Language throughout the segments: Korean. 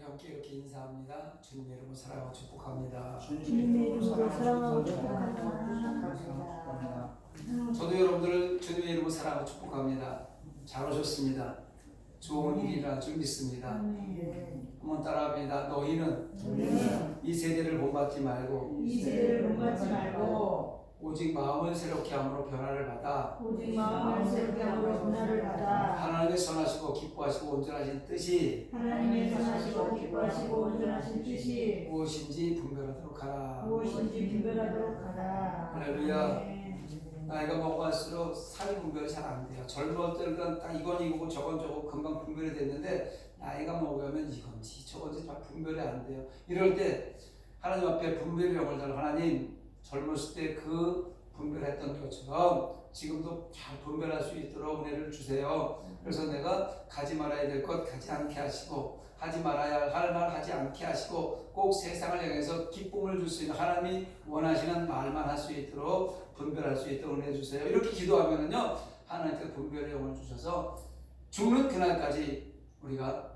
함께 이렇게 인사합니다. 주님의 이름으로 사랑하고 축복합니다. 주님의 이름으로 사랑하고 축복합니다. 저도 여러분들을 주님의 이름으로 사랑하고 축복합니다. 잘 오셨습니다. 좋은 일이라 줄 믿습니다. 한번 따라합니다. 너희는 이 세대를 본받지 말고 오직 마음을 새롭게 함으로 변화를 받아 하나님의 선하시고 기뻐하시고 온전하신 뜻이 무엇인지 분별하도록 하라. 할렐루야. 나이가 먹어갈수록 삶 분별이 잘 안 돼요. 젊을 때는 딱 이건 이거고 저건 저거 금방 분별이 됐는데 나이가 먹으면 이건지 저건지 다 분별이 안 돼요. 이럴 때 하나님 앞에 분별의 영을 달라. 하나님, 젊었을 때 그 분별했던 것처럼 지금도 잘 분별할 수 있도록 은혜를 주세요. 그래서 내가 가지 말아야 될 것 가지 않게 하시고 하지 말아야 할 말 하지 않게 하시고 꼭 세상을 향해서 기쁨을 줄 수 있는 하나님이 원하시는 말만 할 수 있도록 분별할 수 있도록 은혜 주세요. 이렇게 기도하면은요, 하나님께서 분별의 영을 주셔서 죽는 그날까지 우리가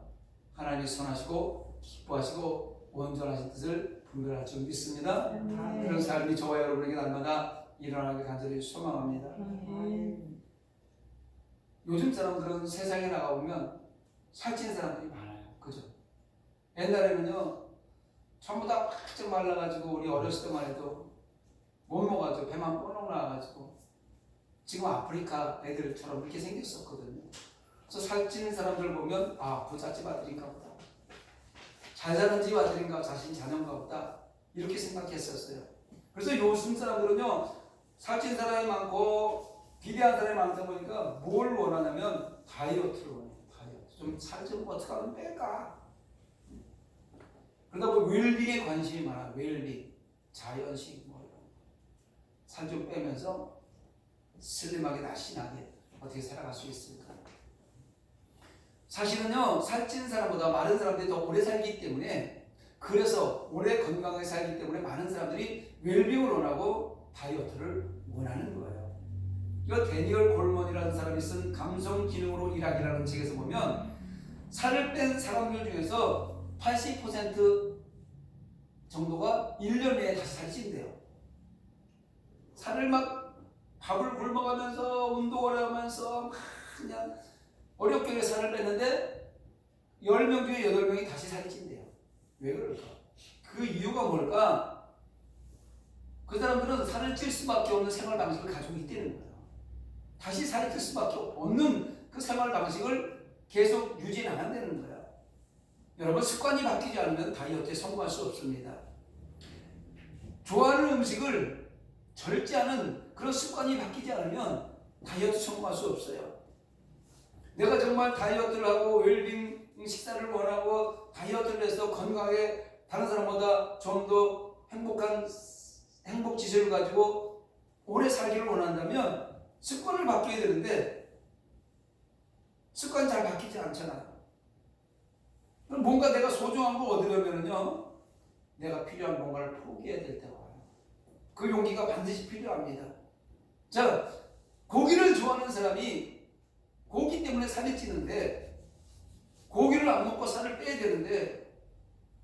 하나님이 선하시고 기뻐하시고 온전하신 뜻을 분별할 줄 믿습니다. 그런 삶이 저와 여러분에게 날마다 일어나길 간절히 소망합니다. 요즘 사람들은 세상에 나가보면 살찐 사람들이 많아요. 그죠? 옛날에는요, 전부 다 확 말라가지고 우리 어렸을 때만 해도 못 먹어가지고 배만 뽀록 나와가지고 지금 아프리카 애들처럼 이렇게 생겼었거든요. 그래서 살찌는 사람들 보면 부잣집 아들인가 보다. 잘 사는 집 아들인가 자신 자녀인가 보다. 이렇게 생각했었어요. 그래서 요즘 사람들은요, 살찐 사람이 많고 비대한 사람이 많다 보니까 뭘 원하냐면 다이어트를 원해요. 다이어트. 좀 살 좀 어떻게 하면 뺄까? 그러다 보니 웰빙에 관심이 많아요. 웰빙, 자연식 뭐 이런 살 좀 빼면서 슬림하게 날씬하게 어떻게 살아갈 수 있을까? 사실은요, 살찐 사람보다 마른 사람들이 더 오래 살기 때문에, 그래서 오래 건강하게 살기 때문에 많은 사람들이 웰빙을 원하고 다이어트를 원하는 거예요. 이거 데니얼 골먼이라는 사람이 쓴 감성 기능으로 일하기라는 책에서 보면 살을 뺀 사람들 중에서 80% 정도가 1년 내에 다시 살이 찐대요. 살을 막 밥을 굶어가면서 운동을 하면서 막 그냥 어렵게 살을 뺐는데 10명 중에 8명이 다시 살이 찐대요. 왜 그럴까? 그 이유가 뭘까? 그 사람들은 살을 찔 수밖에 없는 생활 방식을 가지고 있다는 거예요. 다시 살이 찔 수밖에 없는 그 생활 방식을 계속 유지 나간다는 거예요. 여러분, 습관이 바뀌지 않으면 다이어트에 성공할 수 없습니다. 좋아하는 음식을 절제하는 그런 습관이 바뀌지 않으면 다이어트 성공할 수 없어요. 내가 정말 다이어트를 하고 웰빙 식사를 원하고 다이어트를 해서 건강하게 다른 사람보다 좀 더 행복한 행복 지수를 가지고 오래 살기를 원한다면 습관을 바뀌어야 되는데 습관이 잘 바뀌지 않잖아요. 그럼 뭔가 내가 소중한 걸 얻으려면요, 내가 필요한 뭔가를 포기해야 될 때가 와요. 그 용기가 반드시 필요합니다. 자, 고기를 좋아하는 사람이 고기 때문에 살이 찌는데 고기를 안 먹고 살을 빼야 되는데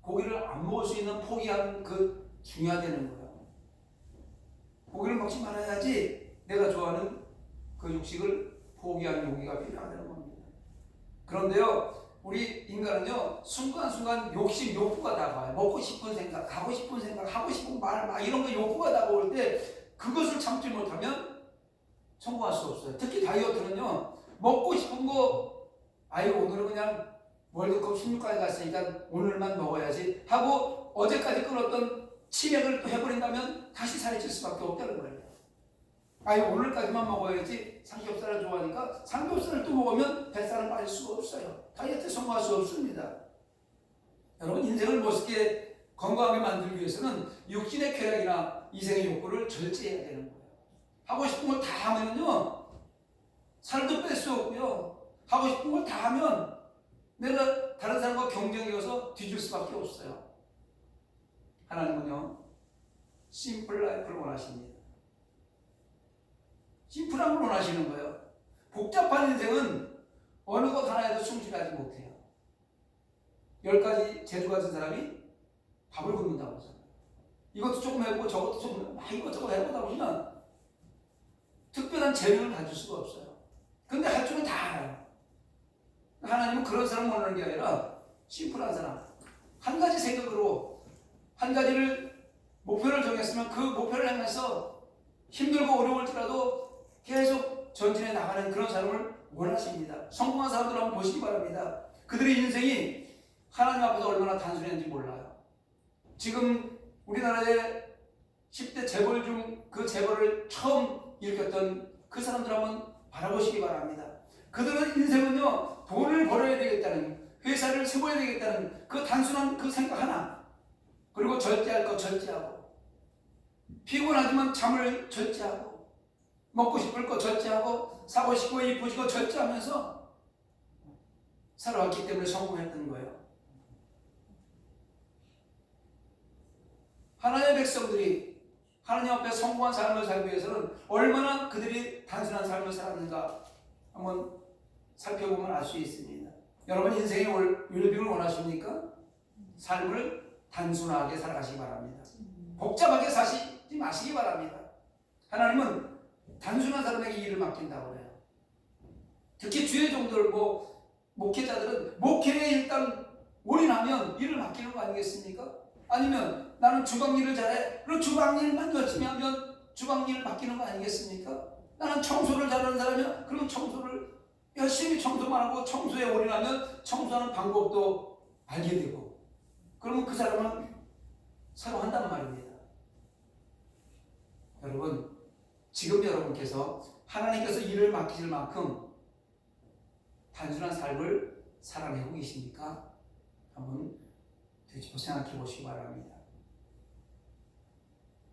고기를 안 먹을 수 있는 포기하는 그 중요하다는 거예요. 고기를 먹지 말아야지 내가 좋아하는 그 육식을 포기하는 용기가 필요하다는 겁니다. 그런데요, 우리 인간은요, 순간순간 욕심, 욕구가 다가와요. 먹고 싶은 생각, 가고 싶은 생각, 하고 싶은 말, 막 이런 거 욕구가 다가올 때 그것을 참지 못하면 성공할 수 없어요. 특히 다이어트는요, 먹고 싶은 거, 오늘은 그냥 월드컵 16강에 갔으니까 오늘만 먹어야지 하고 어제까지 끊었던 치맥을 또 해버린다면 다시 살이 찔 수밖에 없다는 거예요. 오늘까지만 먹어야지, 삼겹살을 좋아하니까 삼겹살을 또 먹으면 뱃살은 빠질 수가 없어요. 다이어트에 성공할 수 없습니다. 여러분, 인생을 멋있게 건강하게 만들기 위해서는 육신의 쾌락이나 이생의 욕구를 절제해야 되는 거예요. 하고 싶은 걸 다 하면요, 살도 뺄 수 없고요, 하고 싶은 걸 다 하면 내가 다른 사람과 경쟁에 가서 뒤질 수밖에 없어요. 하나님은요, 심플 라이프를 원하십니다. 심플한 걸 원하시는 거예요. 복잡한 인생은 어느 것 하나에도 충실하지 못해요. 10가지 재주 가진 사람이 밥을 굶는다고 하잖아요. 이것도 조금 해보고 저것도 조금 해보고 막 이것저것 해보다 보면 특별한 재능을 가질 수가 없어요. 근데 할 줄은 다 알아요. 하나님은 그런 사람 원하는 게 아니라 심플한 사람, 한 가지 생각으로 한 가지를 목표를 정했으면 그 목표를 향해서 힘들고 어려울지라도 계속 전진해 나가는 그런 사람을 원하십니다. 성공한 사람들 한번 보시기 바랍니다. 그들의 인생이 하나님 앞에서 얼마나 단순했는지 몰라요. 지금 우리나라의 10대 재벌 중 그 재벌을 처음 일으켰던 그 사람들 한번 바라보시기 바랍니다. 그들의 인생은요, 돈을 벌어야 되겠다는, 회사를 세워야 되겠다는 그 단순한 그 생각 하나, 그리고 절제할 거 절제하고, 피곤하지만 잠을 절제하고, 먹고 싶을 거 절제하고, 사고 싶고 이쁘시고 절제하면서 살아왔기 때문에 성공했던 거예요. 하나님의 백성들이 하나님 앞에 성공한 삶을 살기 위해서는 얼마나 그들이 단순한 삶을 살았는가 한번 살펴보면 알 수 있습니다. 여러분 인생의 웰빙을 원하십니까? 삶을 단순하게 살아가시기 바랍니다. 복잡하게 사시지 마시기 바랍니다. 하나님은 단순한 사람에게 일을 맡긴다고 해요. 특히 주의 종들, 목회자들은 목회에 일단 올인하면 일을 맡기는 거 아니겠습니까? 아니면 나는 주방 일을 잘해. 그럼 주방 일만 열심히 하면 주방 일을 맡기는 거 아니겠습니까? 나는 청소를 잘하는 사람이야. 그럼 청소를 열심히 청소만 하고 청소에 올인하면 청소하는 방법도 알게 되고, 그러면 그 사람은 새로 한단 말입니다. 여러분, 지금 여러분께서 하나님께서 일을 맡기실 만큼 단순한 삶을 살아내고 계십니까? 한번 되짚어 생각해 보시기 바랍니다.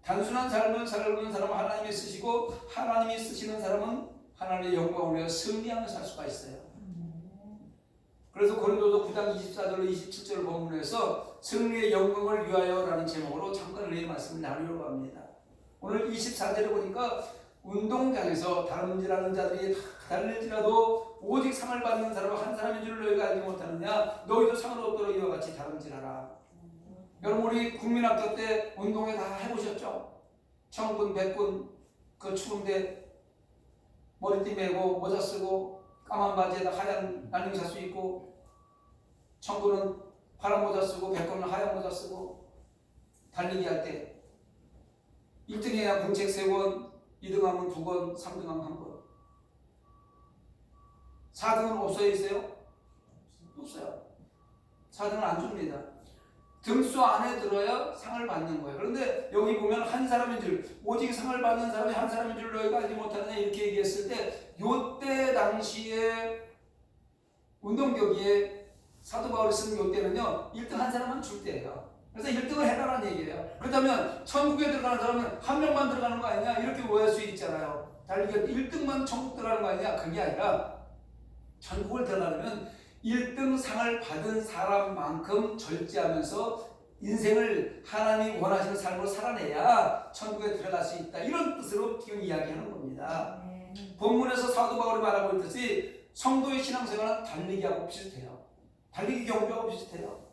단순한 삶을 살아가는 사람은 하나님이 쓰시고, 하나님이 쓰시는 사람은 하나님의 영광을 위해 승리하며 살 수가 있어요. 그래서 고린도서 9장 24절로 27절 본문에서 승리의 영광을 위하여라는 제목으로 잠깐 은혜의 말씀을 나누려고 합니다. 오늘 24절에 보니까 운동장에서 다름질하는 자들이 다 달릴지라도 오직 상을 받는 사람은 한 사람인 줄 너희가 알지 못하느냐. 너희도 상을 얻도록 이와 같이 다름질하라. 여러분, 우리 국민학교 때 운동회 다 해보셨죠? 청군, 백군, 그 추운데 머리띠 메고 모자 쓰고 까만 바지에다 하얀 날림사수 입고, 청군은 파란 모자 쓰고 백군은 하얀 모자 쓰고 달리기 할 때 1등해야 공책 3권, 2등하면 2권, 3등하면 1권. 4등은 없어야 있어요? 없어요. 4등은 안 줍니다. 등수 안에 들어야 상을 받는 거예요. 그런데 여기 보면 한 사람인 줄, 오직 상을 받는 사람이 한 사람인 줄 너희가 알지 못하느냐 이렇게 얘기했을 때, 요때 당시에 운동경기에 사도 바울이 쓴 요때는요 1등 한 사람만 줄 때예요. 그래서 1등을 해라라는 얘기예요. 그렇다면 천국에 들어가는 사람은 한 명만 들어가는 거 아니냐 이렇게 오해할 수 있잖아요. 달리기 1등만 천국 들어가는 거 아니냐. 그게 아니라 천국을 들어가려면 1등 상을 받은 사람만큼 절제하면서 인생을 하나님이 원하시는 삶으로 살아내야 천국에 들어갈 수 있다. 이런 뜻으로 지금 이야기하는 겁니다. 본문에서 사도 바울이 말하고 있듯이 성도의 신앙생활은 달리기하고 비슷해요. 달리기 경주하고 비슷해요.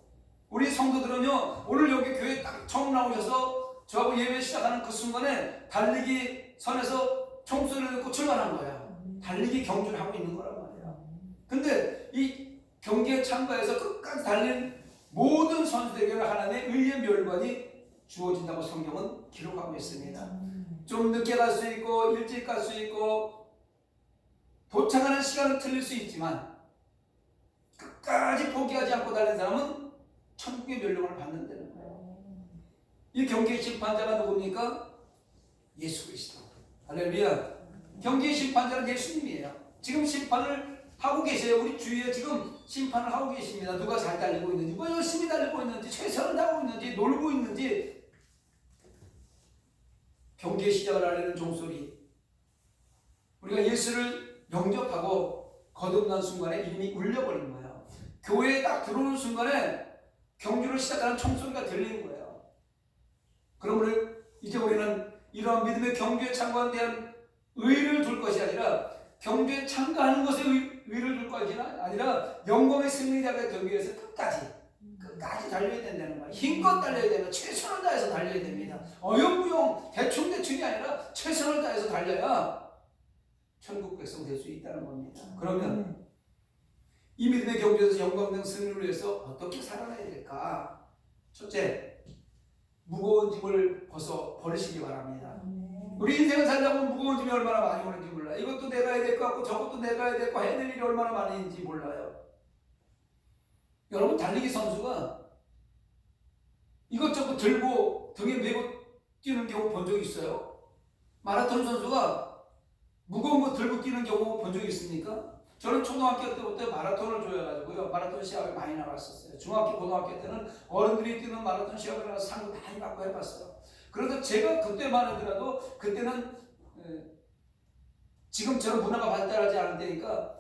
우리 성도들은요, 오늘 여기 교회 딱 처음 나오셔서 저하고 예배 시작하는 그 순간에 달리기 선에서 총소리를 듣고 출발한 거예요. 달리기 경주를 하고 있는 거란 말이에요. 근데 이 경기에 참가해서 끝까지 달린 모든 선수들에게는 하나님의 의의 멸관이 주어진다고 성경은 기록하고 있습니다. 좀 늦게 갈 수 있고 일찍 갈 수 있고 도착하는 시간은 틀릴 수 있지만 끝까지 포기하지 않고 달린 사람은 천국의 멸령을 받는다는 거예요. 이 경기의 심판자가 누굽니까? 예수 그리스도. 할렐루야. 경기의 심판자는 예수님이에요. 지금 심판을 하고 계세요. 우리 주위에 지금 심판을 하고 계십니다. 누가 잘 달리고 있는지, 열심히 달리고 있는지, 최선을 다하고 있는지, 놀고 있는지. 경기의 시작을 알리는 종소리. 우리가 예수를 영접하고 거듭난 순간에 이름이 울려버린 거예요. 교회에 딱 들어오는 순간에 경주를 시작하는 총소리가 들리는 거예요. 그럼 이제 우리는 이러한 믿음의 경주에 참가한 대한 의의를 둘 것이 아니라, 경주에 참가하는 것에 의의를 둘 것이 아니라 영광의 승리자가 되기 위해서 끝까지 달려야 된다는 거예요. 힘껏 달려야 되는, 최선을 다해서 달려야 됩니다. 어영부영 대충대충이 아니라 최선을 다해서 달려야 천국 백성 될 수 있다는 겁니다. 그러면 이 믿음의 경주에서 영광된 승리를 위해서 어떻게 살아가야 될까? 첫째, 무거운 짐을 벗어 버리시기 바랍니다. 우리 인생을 살려면 무거운 짐이 얼마나 많이 오는지 몰라요. 이것도 내가 해야 될 것 같고 저것도 내가 해야 될 거, 해야 될 일이 얼마나 많이 있는지 몰라요. 여러분, 달리기 선수가 이것저것 들고 등에 메고 뛰는 경우 본 적 있어요? 마라톤 선수가 무거운 거 들고 뛰는 경우 본 적 있습니까? 저는 초등학교 때부터 마라톤을 좋아해가지고요, 마라톤 시합에 많이 나갔었어요. 중학교, 고등학교 때는 어른들이 뛰는 마라톤 시합에 나가서 상도 많이 받고 해봤어요. 그래서 제가 그때만 하더라도, 그때는 지금처럼 문화가 발달하지 않을 때니까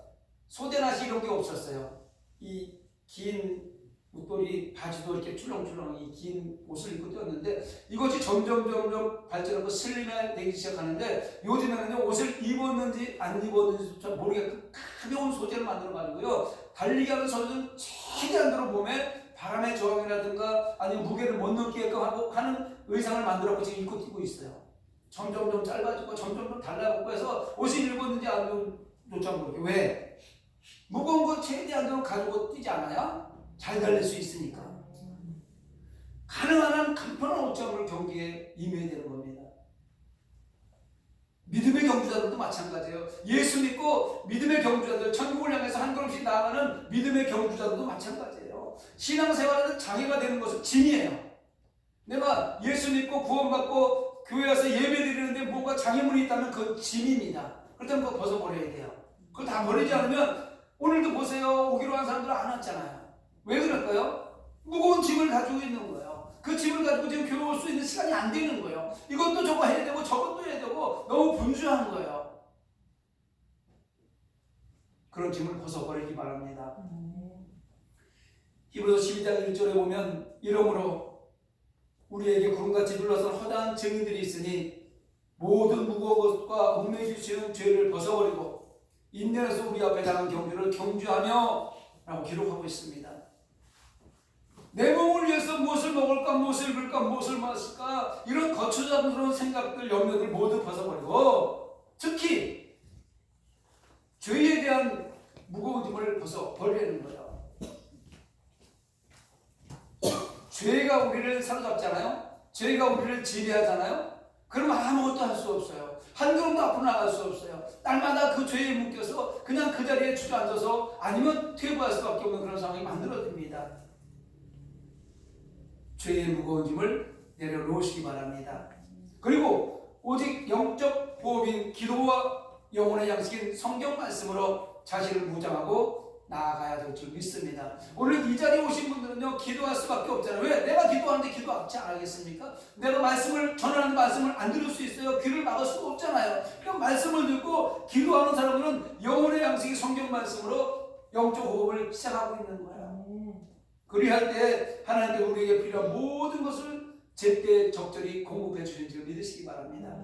소대나시 이런 게 없었어요. 이 긴 웃돌이 바지도 이렇게 출렁출렁 이 긴 옷을 입고 뛰었는데, 이것이 점점 발전하고 슬림해지기 시작하는데, 요즘에는 옷을 입었는지 안 입었는지 모르게 가벼운 소재를 만들어 가지고요, 달리기 하는 선수는 최대한으로 몸에 바람의 저항이라든가 아니면 무게를 못 느끼게끔 하는 의상을 만들어서 지금 입고 뛰고 있어요. 점점 짧아지고 점점 달라붙고 해서 옷이 입었는지 안 입었는지 모르게. 왜? 무거운 거 최대한으로 가지고 뛰지 않아야 잘 달릴 수 있으니까. 가능한 한 간편한 옷장으로 경기에 임해야 되는 겁니다. 믿음의 경주자들도 마찬가지예요. 예수 믿고 믿음의 경주자들, 천국을 향해서 한 걸음씩 나아가는 믿음의 경주자들도 마찬가지예요. 신앙생활은 장애가 되는 것은 짐이에요. 내가 예수 믿고 구원받고 교회 와서 예배 드리는데 뭔가 장애물이 있다면 그건 짐입니다. 그렇다면 그거 벗어버려야 돼요. 그걸 다 버리지 않으면, 오늘도 보세요, 오기로 한 사람들 안 왔잖아요. 왜 그럴까요? 무거운 짐을 가지고 있는 거예요. 그 짐을 가지고 지금 교회 올 수 있는 시간이 안 되는 거예요. 이것도 저거 해야 되고 저것도 해야 되고 너무 분주한 거예요. 그런 짐을 벗어버리기 바랍니다. 히브리서 12장 1절에 보면, 이러므로 우리에게 구름같이 둘러싼 허다한 증인들이 있으니 모든 무거운 것과 얽매주시는 죄를 벗어버리고 인내에서 우리 앞에 당한 경주를 경주하며 라고 기록하고 있습니다. 내 몸을 위해서 무엇을 먹을까, 무엇을 입을까, 무엇을 마실까, 이런 거추장스러운 생각들, 염려들 모두 벗어버리고, 특히 죄에 대한 무거운 짐을 벗어버리는 거예요. 죄가 우리를 사로잡잖아요. 죄가 우리를 지배하잖아요. 그러면 아무것도 할 수 없어요. 한 걸음도 앞으로 나갈 수 없어요. 날마다 그 죄에 묶여서 그냥 그 자리에 주저앉아서 아니면 퇴보할 수밖에 없는 그런 상황이 만들어집니다. 죄의 무거운 짐을 내려놓으시기 바랍니다. 그리고 오직 영적 보험인 기도와 영혼의 양식인 성경 말씀으로 자신을 무장하고 나아가야 될 줄 믿습니다. 오늘 이 자리에 오신 분들은요, 기도할 수밖에 없잖아요. 왜? 내가 기도하는데 기도하지 않겠습니까? 내가 말씀을 전하는 말씀을 안 들을 수 있어요. 귀를 막을 수가 없잖아요. 그럼 말씀을 듣고 기도하는 사람들은 영혼의 양식이 성경 말씀으로 영적 호흡을 시작하고 있는 거예요. 그리할 때 하나님께 우리에게 필요한 모든 것을 제때 적절히 공급해 주신 줄 믿으시기 바랍니다.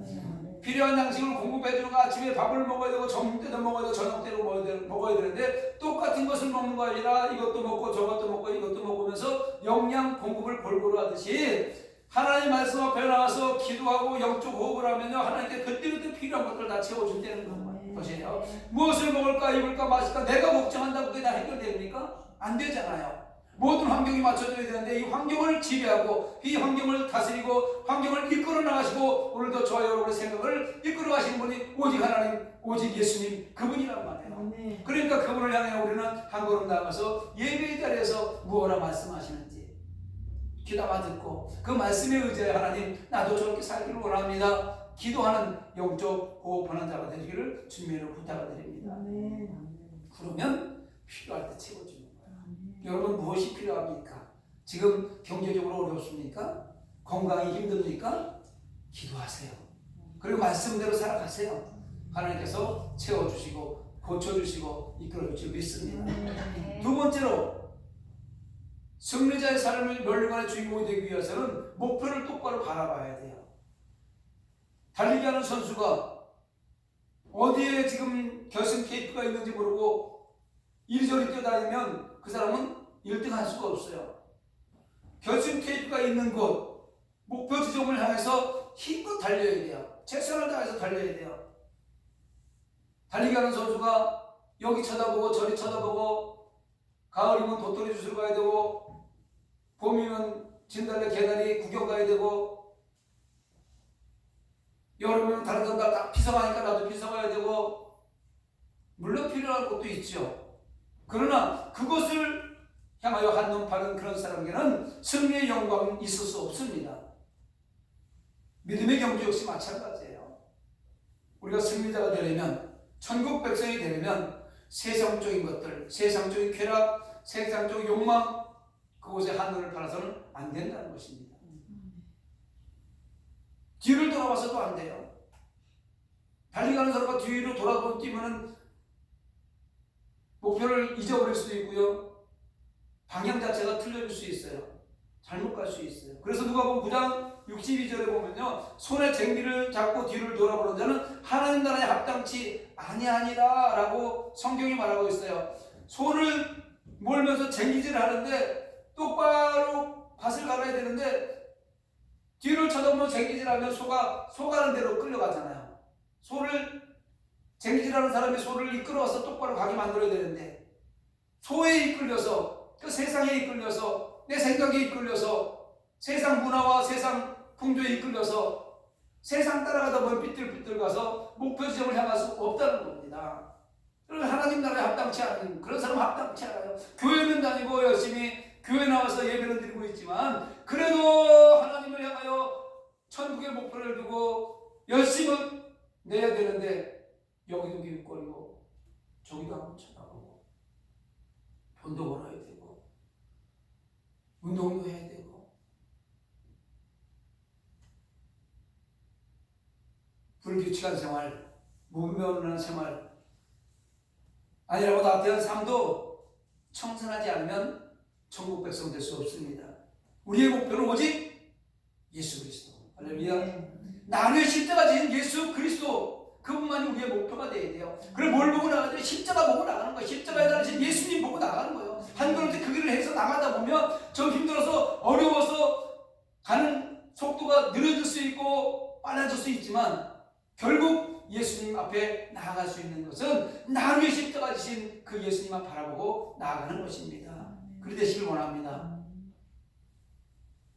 필요한 양식을 공급해 주는 거, 아침에 밥을 먹어야 되고 점심 때도 먹어야 되고 저녁 때도 먹어야 되는데, 똑같은 것을 먹는 거 아니라 이것도 먹고 저것도 먹고 이것도 먹으면서 영양 공급을 골고루 하듯이 하나님 말씀 앞에 나와서 기도하고 영적 호흡을 하면요, 하나님께 그때그때 필요한 것들 다 채워준다는 것이에요. 무엇을 먹을까, 입을까, 마실까 내가 걱정한다고 그게 다 해결됩니까? 안 되잖아요. 모든 환경이 맞춰져야 되는데, 이 환경을 지배하고 이 환경을 다스리고 환경을 이끌어 나가시고, 오늘도 저와 여러분의 생각을 이끌어 가시는 분이 오직 하나님, 오직 예수님, 그분이란 말이에요. 그러니까 그분을 향해 우리는 한 걸음 나가서 예배의 자리에서 무엇라 말씀하시는지 귀담아 듣고 그 말씀에 의지해 하나님, 나도 저렇게 살기를 원합니다. 기도하는 영적 호흡하는 자가 되시기를 주님으로 부탁을 드립니다. 그러면 필요할 때 채워주는 거예요. 여러분, 무엇이 필요합니까? 지금 경제적으로 어렵습니까? 건강이 힘듭니까? 기도하세요. 그리고 말씀대로 살아가세요. 하나님께서 채워주시고 고쳐주시고 이끌어주시고 믿습니다. 두 번째로, 승리자의 삶을 멸류관의 주인공이 되기 위해서는 목표를 똑바로 바라봐야 돼요. 달리기 하는 선수가 어디에 지금 결승 테이프가 있는지 모르고 이리저리 뛰어다니면 그 사람은 1등 할 수가 없어요. 결심 테이프가 있는 곳, 목표 지점을 향해서 힘껏 달려야 돼요. 최선을 다해서 달려야 돼요. 달리기 하는 선수가 여기 쳐다보고 저리 쳐다보고, 가을이면 도토리 주스러 가야 되고, 봄이면 진달래 개나리 구경 가야 되고, 여름이면 다른 사람 다 피서가니까 나도 피서가야 되고, 물론 필요한 것도 있죠. 그러나 그것을 향하여 한눈 파는 그런 사람에게는 승리의 영광은 있을 수 없습니다. 믿음의 경주 역시 마찬가지예요. 우리가 승리자가 되려면, 천국 백성이 되려면 세상적인 것들, 세상적인 쾌락, 세상적인 욕망, 그곳에 한눈을 팔아서는 안 된다는 것입니다. 뒤를 돌아봐서도 안 돼요. 달리가는 사람과 뒤로 돌아보고 뛰면은 목표를 잊어버릴 수도 있고요. 방향 자체가 틀려질 수 있어요. 잘못 갈 수 있어요. 그래서 누가복음 9장 62절에 보면요, 손에 쟁기를 잡고 뒤를 돌아보는 자는 하나님 나라에 합당치 아니하니라 라고 성경이 말하고 있어요. 손을 몰면서 쟁기질을 하는데 똑바로 밭을 갈아야 되는데 뒤를 쳐다보면 쟁기질하면 소가 소가는 대로 끌려가잖아요. 소를 쟁기질하는 사람이 소를 이끌어와서 똑바로 가게 만들어야 되는데, 소에 이끌려서, 그 세상에 이끌려서, 내 생각에 이끌려서, 세상 문화와 세상 풍조에 이끌려서 세상 따라가다 보면 삐뚤삐뚤 가서 목표 지점을 향할 수 없다는 겁니다. 그러면 하나님 나라에 합당치 않은 그런 사람 합당치 않아요. 교회는 다니고 열심히 교회 나와서 예배를 드리고 있지만 그래도 하나님을 향하여 천국의 목표를 두고 열심히 내야 되는데 여기도 기웃거리고 저기도 한번 쳐다보고 돈도 벌어야 되고 운동도 해야 되고 불규칙한 생활, 무분별한 생활 아니라고 나타난 삶도 청산하지 않으면 천국 백성 될 수 없습니다. 우리의 목표는 오직 예수 그리스도. 할렐루야. 나를 십자가 지신 예수 그리스도, 그분만이 우리의 목표가 되어야 돼요. 그럼 뭘 보고 나가야 돼요? 십자가 보고 나가는 거예요. 십자가에 달리신 예수님 보고 나가는 거예요. 한 걸음씩 그 길을 해서 나가다 보면 좀 힘들어서 어려워서 가는 속도가 느려질 수 있고 빨라질 수 있지만 결국 예수님 앞에 나아갈 수 있는 것은 나를 위해 십자가 지신 그 예수님만 바라보고 나아가는 것입니다. 그리 되시길 원합니다.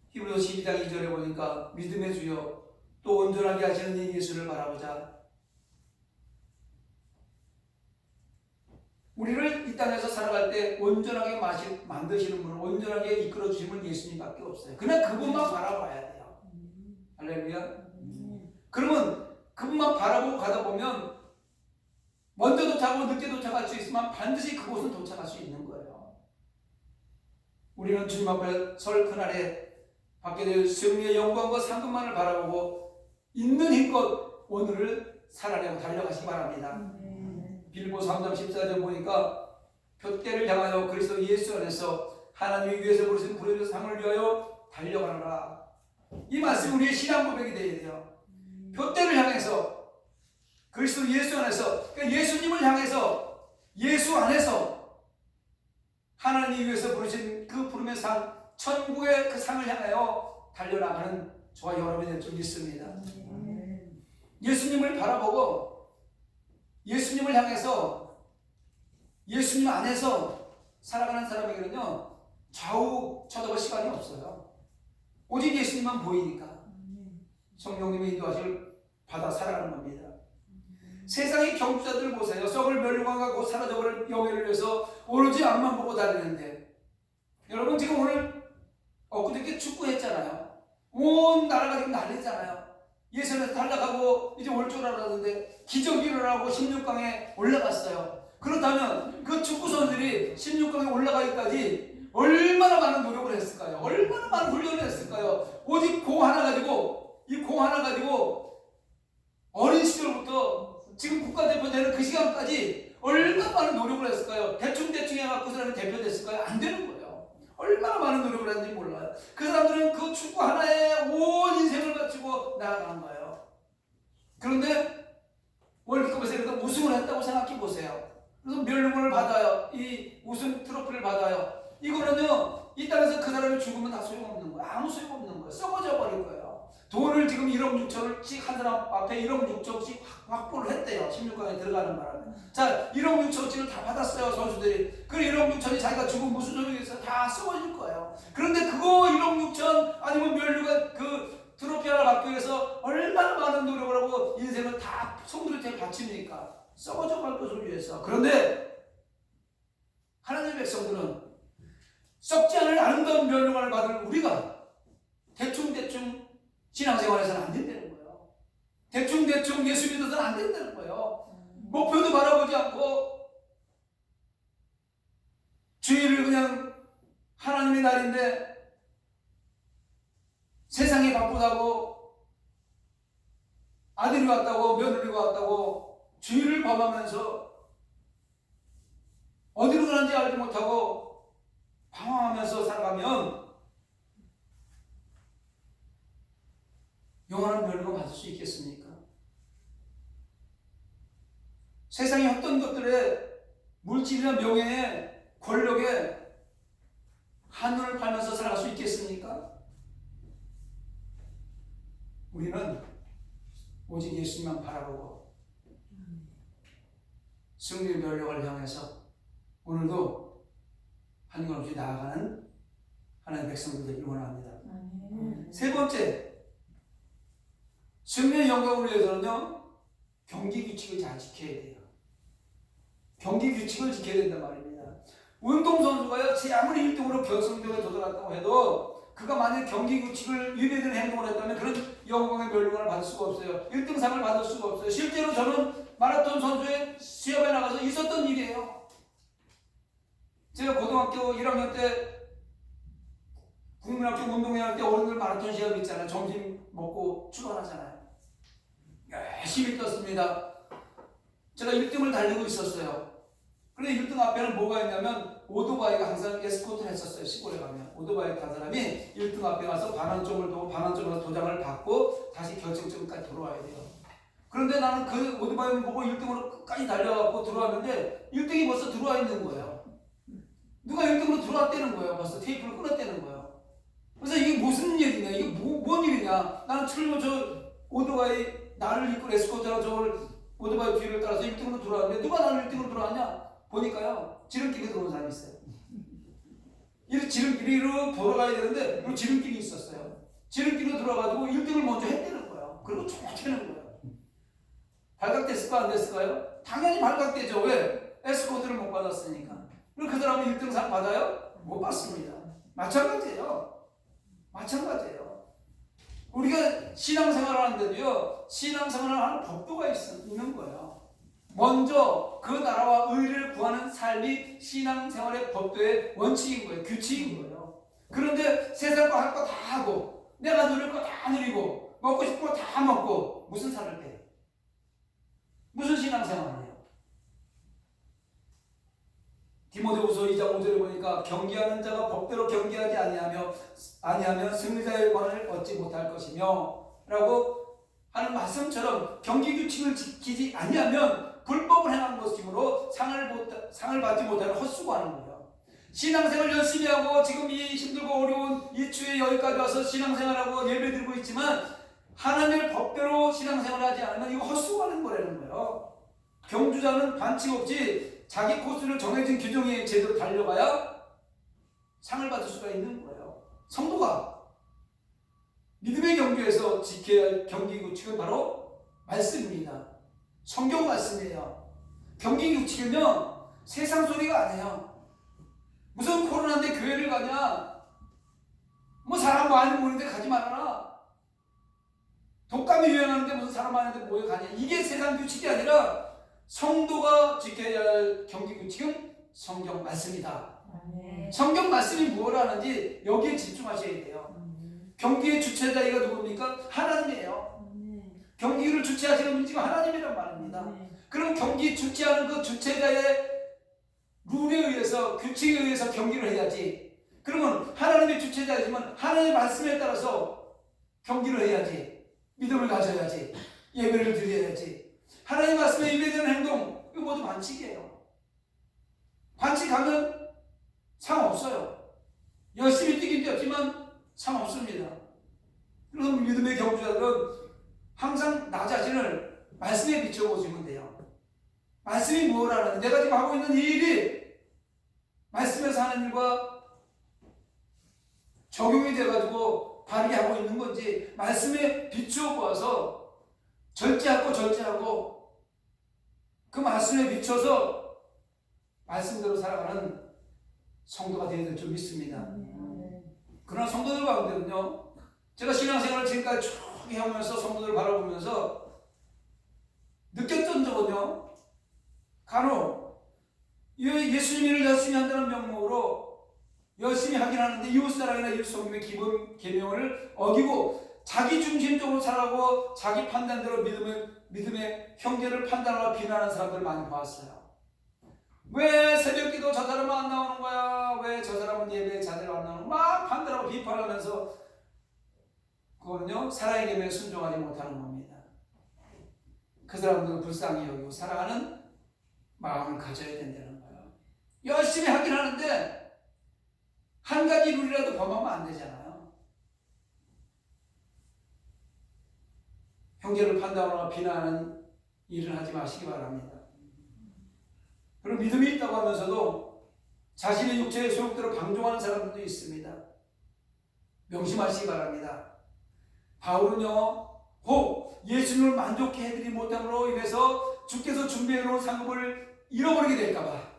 히브리서 12장 2절에 보니까 믿음의 주여 또 온전하게 하시는 이 예수를 바라보자. 우리를 이 땅에서 살아갈 때 온전하게 만드시는 분은, 온전하게 이끌어 주시는 분은 예수님밖에 없어요. 그냥 그분만 바라봐야 돼요. 할렐루야. 그러면 그분만 바라보고 가다 보면 먼저 도착하고 늦게 도착할 수 있지만 반드시 그곳은 도착할 수 있는 거예요. 우리는 주님 앞에 설 그날에 받게 될 승리의 영광과 상급만을 바라보고 있는 힘껏 오늘을 살아내고 달려가시기 바랍니다. 빌보서 3장 14절 보니까 표대를 향하여 그리스도 예수 안에서 하나님이 위에서 부르신 부르짖은 상을 위하여 달려가노라. 이 말씀이 우리의 신앙 고백이 되어야 돼요. 표대를 향해서 그리스도 예수 안에서, 그러니까 예수님을 향해서, 예수 안에서 하나님이 위해서 부르신 그 부름의 상, 천국의 그 상을 향하여 달려나가는 저와 여러분이 될 줄 믿습니다. 예수님을 바라보고 예수님을 향해서 예수님 안에서 살아가는 사람에게는요 좌우 쳐다볼 시간이 없어요. 오직 예수님만 보이니까 성령님의 인도하심을 받아 살아가는 겁니다. 세상의 경주자들 보세요. 썩을 멸망과 곧 사라져버릴 영예를 위해서 오로지 앞만 보고 다니는데, 여러분 지금 오늘 엊그저께 축구했잖아요. 온 나라가 지금 난리잖아요. 예선에서 탈락하고 이제 올 줄 알았는데 기적이 일어나고 16강에 올라갔어요. 그렇다면 그 축구 선수들이 16강에 올라가기까지 얼마나 많은 노력을 했을까요? 얼마나 많은 훈련을 했을까요? 오직 공 하나 가지고, 이 공 하나 가지고 어린 시절부터 지금 국가대표 되는 그 시간까지 얼마나 많은 노력을 했을까요? 대충 해갖고 그 사람이 대표됐을까요? 안 되는 거예요. 얼마나 많은 노력을 했는지 몰라요. 그 사람들은 그 축구 하나에 온 인생을 바치고 나아간 거예요. 그런데 월드컵에서 이렇게 우승을 했다고 생각해 보세요. 그래서 멸망을 받아요. 이 우승 트로피를 받아요. 이거는요 이 땅에서 그 사람이 죽으면 다 소용없는 거야. 아무 소용없는 거야. 썩어져 버릴 거예요. 돈을 지금 1억 6천을씩 한 사람 앞에 1억 6천씩 확보를 했대요. 16강에 들어가는 바람에. 자, 1억 6천씩을 다 받았어요, 선수들이. 그 1억 6천이 자기가 죽으면 무슨 소용이 있어요? 다 썩어질 거예요. 그런데 그거 1억 6천 아니면 면류관 그 트로피 하나 받기 위해서 얼마나 많은 노력을 하고 인생을 다 성도한테 바칩니까? 썩어져 갈 것을 위해서. 그런데 하나님의 백성들은 썩지 않을 아름다운 면류관을 받을 우리가 대충대충 신앙생활에서는 안 된다는 거예요. 대충대충 예수 믿어서는 안 된다는 거예요. 목표도 바라보지 않고 주일을 그냥 하나님의 날인데 세상이 바쁘다고 아들이 왔다고 며느리가 왔다고 주일을 범하면서 어디로 가는지 알지 못하고 방황하면서 살아가면 영원한 멸류관 받을 수 있겠습니까? 세상의 어떤 것들에 물질이나 명예에 권력에 한눈을 팔면서 살아갈 수 있겠습니까? 우리는 오직 예수님만 바라보고 승리의 멸류관을 향해서 오늘도 한 걸음씩 나아가는 하나님의 백성들 되기를 원합니다. 세 번째, 승리의 영광을 위해서는요, 경기 규칙을 잘 지켜야 돼요. 경기 규칙을 지켜야 된단 말입니다. 운동선수가요, 제 아무리 1등으로 결승전에 도전했다고 해도 그가 만약 경기 규칙을 위배되는 행동을 했다면 그런 영광의 멸류관을 받을 수가 없어요. 1등상을 받을 수가 없어요. 실제로 저는 마라톤 선수의 시합에 나가서 있었던 일이에요. 제가 고등학교 1학년 때 국민학교 운동회 할 때 어른들 마라톤 시합 있잖아요. 점심 먹고 출발하잖아요. 열심히 떴습니다. 제가 1등을 달리고 있었어요. 그런데 1등 앞에는 뭐가 있냐면 오토바이가 항상 에스코트를 했었어요. 시골에 가면 오토바이 탄 사람이 1등 앞에 가서 반환점을 두고 반환점에서 도장을 받고 다시 결승점까지 돌아와야 돼요. 그런데 나는 그 오토바이를 보고 1등으로 끝까지 달려가고 들어왔는데 1등이 벌써 들어와 있는 거예요. 누가 1등으로 들어왔다는 거예요. 벌써 테이프를 끊었다는 거예요. 그래서 이게 무슨 일이냐, 이게 뭔 일이냐. 나는 틀리면 저 오토바이 나를 이끌 에스코트랑 저걸 오토바이 뒤를 따라서 1등으로 들어왔는데 누가 나를 1등으로 들어왔냐? 보니까요, 지름길에 들어온 사람이 있어요. 이 지름길로 돌아가야 되는데 그 지름길이 있었어요. 지름길로 들어가지고 1등을 먼저 했다는 거예요. 그리고 쫓아내는 거예요. 발각됐을까 안 됐을까요? 당연히 발각되죠. 왜? 에스코트를 못 받았으니까. 그럼 그 사람은 1등상 받아요? 못 받습니다. 마찬가지예요. 마찬가지예요. 우리가 신앙생활을 하는데도요, 신앙생활을 하는 법도가 있는 거예요. 먼저 그 나라와 의를 구하는 삶이 신앙생활의 법도의 원칙인 거예요. 규칙인 거예요. 그런데 세상 거 할 거 다 하고 내가 누릴 거 다 누리고 먹고 싶은 거 다 먹고 무슨 살을 빼요? 무슨 신앙생활을 해요? 디모데후서 2장 5절에 보니까 경기하는 자가 법대로 경기하지 아니하면 승리자의 관을 얻지 못할 것이며 라고 하는 말씀처럼 경기 규칙을 지키지 아니하면 불법을 행한 것이므로 상을 받지 못하는 헛수고하는 거예요. 신앙생활 열심히 하고 지금 이 힘들고 어려운 이 추위에 여기까지 와서 신앙생활하고 예배드리고 있지만 하나님의 법대로 신앙생활을 하지 않으면 이거 헛수고하는 거라는 거예요. 경주자는 반칙 없이 자기 코스를 정해진 규정에 제대로 달려가야 상을 받을 수가 있는 거예요. 성도가 믿음의 경주에서 지켜야 할 경기 규칙은 바로 말씀입니다. 성경 말씀이에요. 경기 규칙은요, 세상 소리가 아니에요. 무슨 코로나인데 교회를 가냐? 뭐 사람 많이 모이는데 가지 말아라. 독감이 유행하는데 무슨 사람 많은데 모여 가냐? 이게 세상 규칙이 아니라 성도가 지켜야 할 경기 규칙은 성경 말씀이다. 성경 말씀이 무엇을 하는지 여기에 집중하셔야 돼요. 경기의 주체자가 누굽니까? 하나님이에요. 경기를 주체하시는 분이 지금 하나님이란 말입니다. 그럼 경기 주체하는 그 주체자의 룰에 의해서, 규칙에 의해서 경기를 해야지. 그러면 하나님의 주체자이지만 하나님의 말씀에 따라서 경기를 해야지. 믿음을 가져야지. 예배를 드려야지. 하나님의 말씀에 위배되는 행동, 이거 모두 반칙이에요. 반칙하면 상 없어요. 열심히 뛰긴 뛰었지만 상관없습니다. 그래서 믿음의 경주자들은 항상 나 자신을 말씀에 비춰보시면 돼요. 말씀이 뭐라는, 내가 지금 하고 있는 이 일이 말씀에서 하는 일과 적용이 돼가지고 바르게 하고 있는 건지 말씀에 비추어보아서 절제하고 그 말씀에 비춰서 말씀대로 살아가는 성도가 되어야 될 줄 믿습니다. 그러나 성도들 가운데는요, 제가 신앙생활을 지금까지 쭉 해오면서 성도들을 바라보면서 느꼈던 적은요, 간혹 예수님 일을 열심히 한다는 명목으로 열심히 하긴 하는데 이웃사랑이나 이웃섬김의 기본 계명을 어기고 자기 중심적으로 살아가고 자기 판단대로 믿음의 형제를 판단하고 비난하는 사람들을 많이 봤어요. 왜 새벽기도 저 사람은 안 나오는 거야? 왜 저 사람은 예배에 자제를 안 나오는 거야? 막 판단하고 비판하면서, 그거는요, 사랑의 계명에 순종하지 못하는 겁니다. 그 사람들은 불쌍히 여기고 사랑하는 마음을 가져야 된다는 거예요. 열심히 하긴 하는데 한 가지 룰이라도 범하면 안 되잖아요. 형제를 판단하거나 비난하는 일을 하지 마시기 바랍니다. 그리고 믿음이 있다고 하면서도 자신의 육체의 소욕대로 방종하는 사람들도 있습니다. 명심하시기 바랍니다. 바울은요, 혹 예수님을 만족해 해드리지 못함으로 인해서 주께서 준비해 놓은 상급을 잃어버리게 될까봐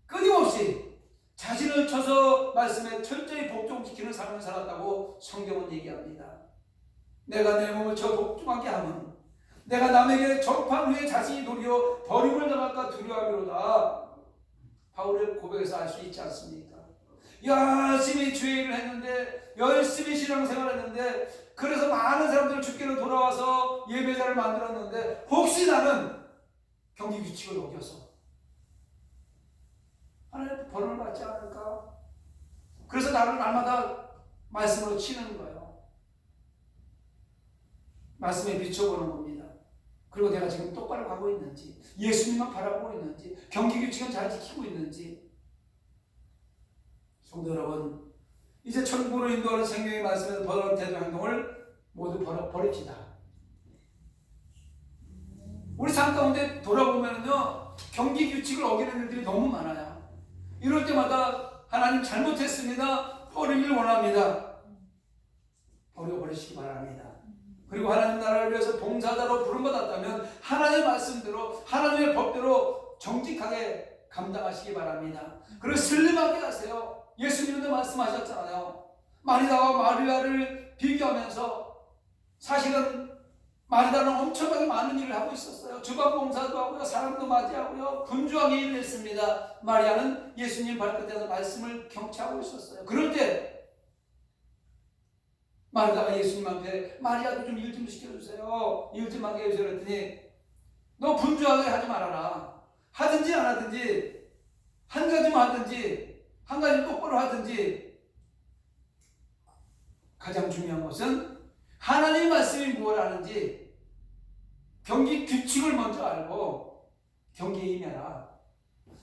끊임없이 자신을 쳐서 말씀에 철저히 복종시키는 삶을 살았다고 성경은 얘기합니다. 내가 내 몸을 저 복종하게 하면 내가 남에게 전파한 후에 자신이 도리어 버림을 당할까 두려워하미로다. 바울의 고백에서 알 수 있지 않습니까? 열심히 주의를 했는데, 열심히 신앙생활을 했는데, 그래서 많은 사람들을 주께로 돌아와서 예배자를 만들었는데, 혹시 나는 경기 규칙을 어겨서 하나님 벌을 받지 않을까? 그래서 나를 날마다 말씀으로 치는 거예요. 말씀에 비춰보는 겁니다. 그리고 내가 지금 똑바로 가고 있는지, 예수님만 바라보고 있는지, 경기 규칙은 잘 지키고 있는지. 성도 여러분, 이제 천국으로 인도하는 생명의 말씀에서 버릇 태도 행동을 모두 버립시다. 우리 삶 가운데 돌아보면요, 경기 규칙을 어기는 일들이 너무 많아요. 이럴 때마다 하나님 잘못했습니다, 버리길 원합니다. 버리시기 바랍니다. 그리고 하나님 나라를 위해서 봉사자로 부름받았다면 하나님의 말씀대로, 하나님의 법대로 정직하게 감당하시기 바랍니다. 그리고 슬림하게 하세요. 예수님도 말씀하셨잖아요. 마리다와 마리아를 비교하면서 사실은 마리다는 엄청나게 많은 일을 하고 있었어요. 주방 봉사도 하고요, 사람도 맞이하고요, 분주하게 일을 했습니다. 마리아는 예수님 발끝에서 말씀을 경치하고 있었어요. 그럴 때 마리다가 예수님 앞에 마리아도 좀 일 좀 시켜주세요, 일 좀 하게 해주세요 그랬더니, 너 분주하게 하지 말아라. 하든지 안 하든지, 한 가지만 하든지, 한 가지 똑바로 하든지, 가장 중요한 것은 하나님의 말씀이 무엇을 하는지 경기 규칙을 먼저 알고 경기에 임해라.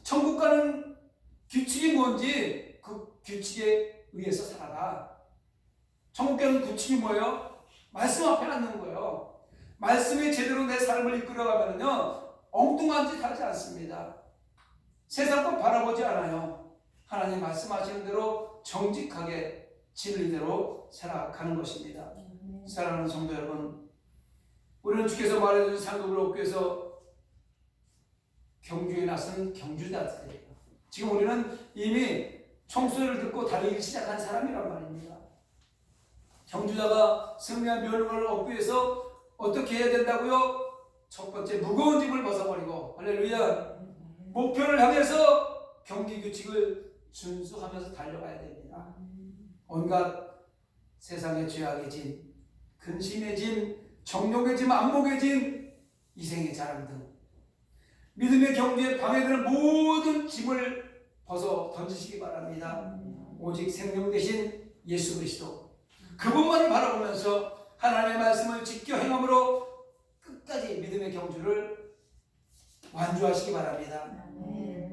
천국 가는 규칙이 뭔지 그 규칙에 의해서 살아라. 천국 가는 규칙이 뭐예요? 말씀 앞에 앉는 거예요. 말씀이 제대로 내 삶을 이끌어가면요, 엉뚱한 짓 하지 않습니다. 세상 것 바라보지 않아요. 하나님 말씀하시는 대로 정직하게 진리대로 살아가는 것입니다. 사랑하는 성도 여러분, 우리는 주께서 말해주신 상급을 얻기 위해서 경주에 나선 경주자들이에요. 지금 우리는 이미 총소리를 듣고 달리기 시작한 사람이란 말입니다. 경주자가 승리한 멸류관을 얻기 위해서 어떻게 해야 된다고요? 첫 번째, 무거운 짐을 벗어버리고, 할렐루야, 목표를 향해서 경기 규칙을 준수하면서 달려가야 됩니다. 온갖 세상의 죄악의 짐, 근심의 짐, 정욕의 짐, 안목의 짐, 이생의 자랑 등 믿음의 경주에 방해되는 모든 짐을 벗어 던지시기 바랍니다. 오직 생명 대신 예수 그리스도, 그분만을 바라보면서 하나님의 말씀을 지켜 행함으로 끝까지 믿음의 경주를 완주하시기 바랍니다.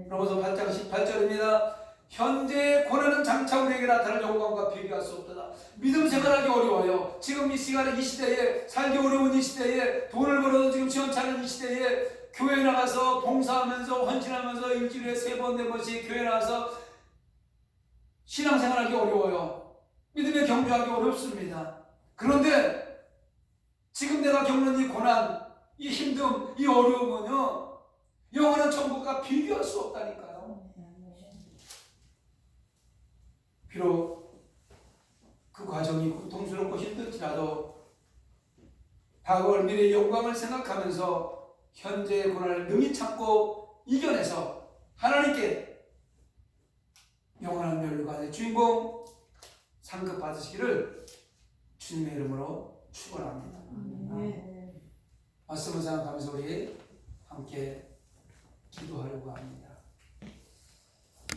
로마서 8장 18절입니다. 현재의 고난은 장차 우리에게 나타날 영광과 비교할 수 없다. 믿음 생활하기 어려워요. 지금 이 시간에, 이 시대에, 살기 어려운 이 시대에, 돈을 벌어도 지금 시원찮은 이 시대에 교회 나가서 봉사하면서 헌신하면서 일주일에 3번 4번씩 교회 나가서 신앙생활하기 어려워요. 믿음에 경주하기 어렵습니다. 그런데 지금 내가 겪는 이 고난, 이 힘듦, 이 어려움은요, 영원한 천국과 비교할 수 없다니까요. 비록 그 과정이 고통스럽고 힘들지라도 다가올 미래의 영광을 생각하면서 현재의 고난을 능히 참고 이겨내서 하나님께 영원한 멸류관의 주인공 상급 받으시기를 주님의 이름으로 축원합니다. 말씀을 생각하면서 우리 함께 기도하려고 합니다.